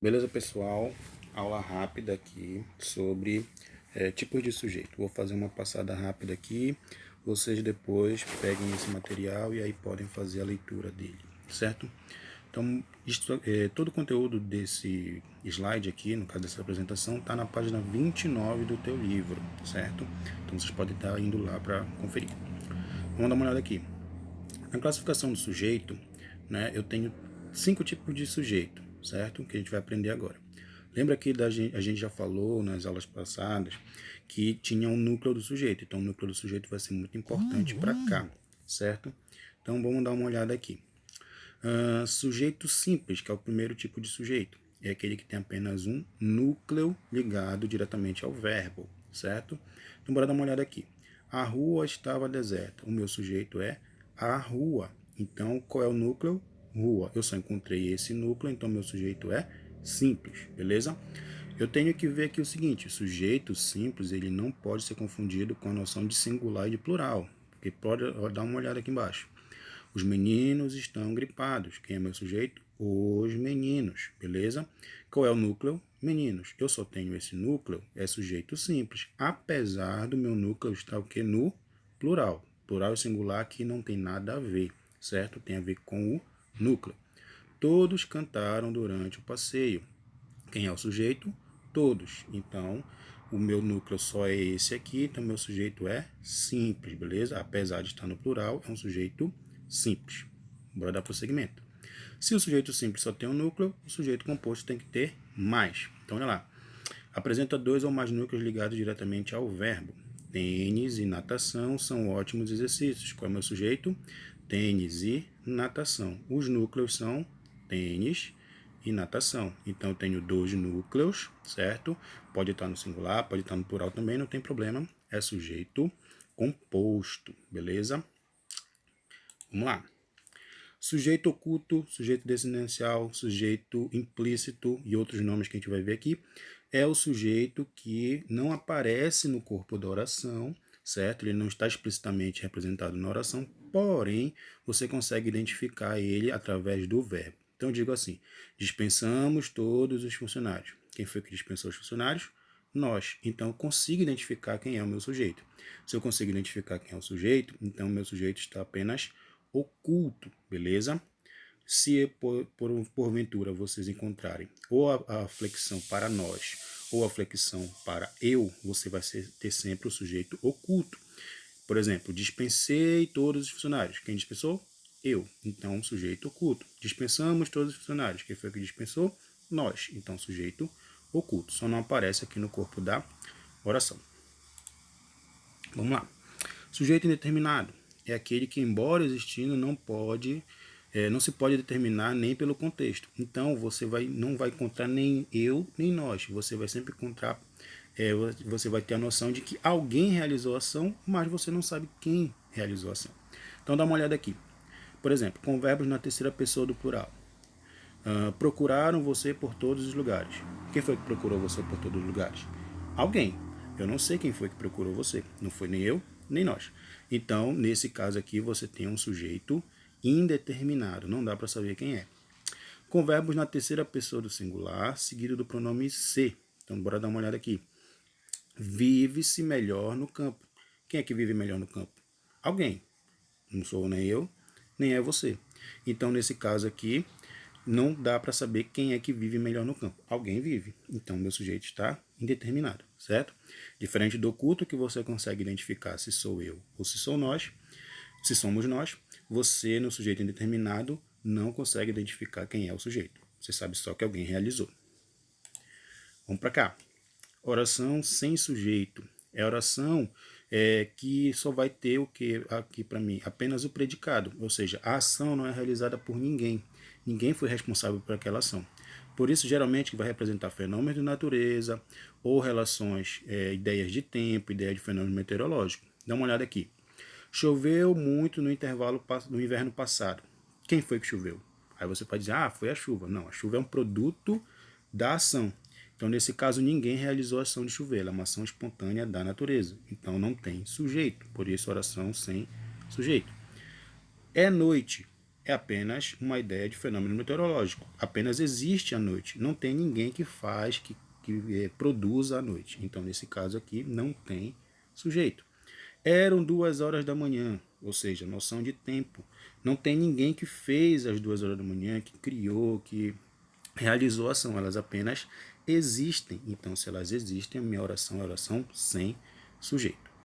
Beleza, pessoal? Aula rápida aqui sobre tipos de sujeito. Vou fazer uma passada rápida aqui. Vocês depois peguem esse material e aí podem fazer a leitura dele, certo? Então, todo o conteúdo desse slide aqui, no caso dessa apresentação, está na página 29 do teu livro, certo? Então, vocês podem estar indo lá para conferir. Vamos dar uma olhada aqui. Na classificação do sujeito, né, eu tenho 5 tipos de sujeito, certo? Que a gente vai aprender agora. Lembra que a gente já falou nas aulas passadas que tinha um núcleo do sujeito. Então, o núcleo do sujeito vai ser muito importante para cá, certo? Então, vamos dar uma olhada aqui. Sujeito simples, que é o primeiro tipo de sujeito. É aquele que tem apenas um núcleo ligado diretamente ao verbo, certo? Então, bora dar uma olhada aqui. A rua estava deserta. O meu sujeito é a rua. Então, qual é o núcleo? Rua. Eu só encontrei esse núcleo, então meu sujeito é simples, beleza? Eu tenho que ver aqui o seguinte, o sujeito simples ele não pode ser confundido com a noção de singular e de plural, porque pode dar uma olhada aqui embaixo. Os meninos estão gripados. Quem é meu sujeito? Os meninos, beleza? Qual é o núcleo? Meninos. Eu só tenho esse núcleo, é sujeito simples, apesar do meu núcleo estar o que? No plural. Plural e singular aqui não tem nada a ver, certo? Tem a ver com o núcleo. Todos cantaram durante o passeio. Quem é o sujeito? Todos. Então, o meu núcleo só é esse aqui, então meu sujeito é simples, beleza? Apesar de estar no plural, é um sujeito simples. Bora dar prosseguimento. Se o sujeito simples só tem um núcleo, o sujeito composto tem que ter mais. Então, olha lá. Apresenta dois ou mais núcleos ligados diretamente ao verbo. Tênis e natação são ótimos exercícios. Qual é o meu sujeito? Tênis e natação. Os núcleos são tênis e natação. Então, eu tenho dois núcleos, certo? Pode estar no singular, pode estar no plural também, não tem problema. É sujeito composto, beleza? Vamos lá. Sujeito oculto, sujeito desinencial, sujeito implícito e outros nomes que a gente vai ver aqui, é o sujeito que não aparece no corpo da oração, certo? Ele não está explicitamente representado na oração, porém, você consegue identificar ele através do verbo. Então, eu digo assim, dispensamos todos os funcionários. Quem foi que dispensou os funcionários? Nós. Então, eu consigo identificar quem é o meu sujeito. Se eu consigo identificar quem é o sujeito, então o meu sujeito está apenas oculto, beleza? Se porventura vocês encontrarem ou a flexão para nós ou a flexão para eu, você vai ter sempre o sujeito oculto. Por exemplo, dispensei todos os funcionários. Quem dispensou? Eu. Então, sujeito oculto. Dispensamos todos os funcionários. Quem foi que dispensou? Nós. Então, sujeito oculto. Só não aparece aqui no corpo da oração. Vamos lá. Sujeito indeterminado é aquele que, embora existindo, não se pode determinar nem pelo contexto. Então, você não vai encontrar nem eu, nem nós. Você vai sempre encontrar, você vai ter a noção de que alguém realizou a ação, mas você não sabe quem realizou a ação. Então, dá uma olhada aqui. Por exemplo, com verbos na terceira pessoa do plural. Procuraram você por todos os lugares. Quem foi que procurou você por todos os lugares? Alguém. Eu não sei quem foi que procurou você. Não foi nem eu, nem nós. Então, nesse caso aqui, você tem um sujeito indeterminado. Não dá para saber quem é. Com verbos na terceira pessoa do singular, seguido do pronome se. Então, bora dar uma olhada aqui. Vive-se melhor no campo. Quem é que vive melhor no campo? Alguém. Não sou nem eu, nem é você. Então, nesse caso aqui, não dá para saber quem é que vive melhor no campo. Alguém vive. Então, meu sujeito está indeterminado, certo? Diferente do oculto, que você consegue identificar se sou eu ou se sou nós, se somos nós, você, no sujeito indeterminado, não consegue identificar quem é o sujeito. Você sabe só que alguém realizou. Vamos para cá. Oração sem sujeito. É oração que só vai ter o que aqui para mim? Apenas o predicado. Ou seja, a ação não é realizada por ninguém. Ninguém foi responsável por aquela ação. Por isso, geralmente, vai representar fenômenos de natureza ou relações, ideias de tempo, ideias de fenômeno meteorológico. Dá uma olhada aqui. Choveu muito no intervalo no inverno passado. Quem foi que choveu? Aí você pode dizer, foi a chuva. Não, a chuva é um produto da ação. Então, nesse caso, ninguém realizou a ação de chover. Ela é uma ação espontânea da natureza. Então, não tem sujeito. Por isso, oração sem sujeito. É noite. é apenas uma ideia de fenômeno meteorológico. Apenas existe a noite. Não tem ninguém que faz, que produza a noite. Então, nesse caso aqui, não tem sujeito. Eram 2 horas da manhã, ou seja, noção de tempo. Não tem ninguém que fez as 2 horas da manhã, que criou, que realizou a ação. Elas apenas existem. Então, se elas existem, a minha oração é oração sem sujeito.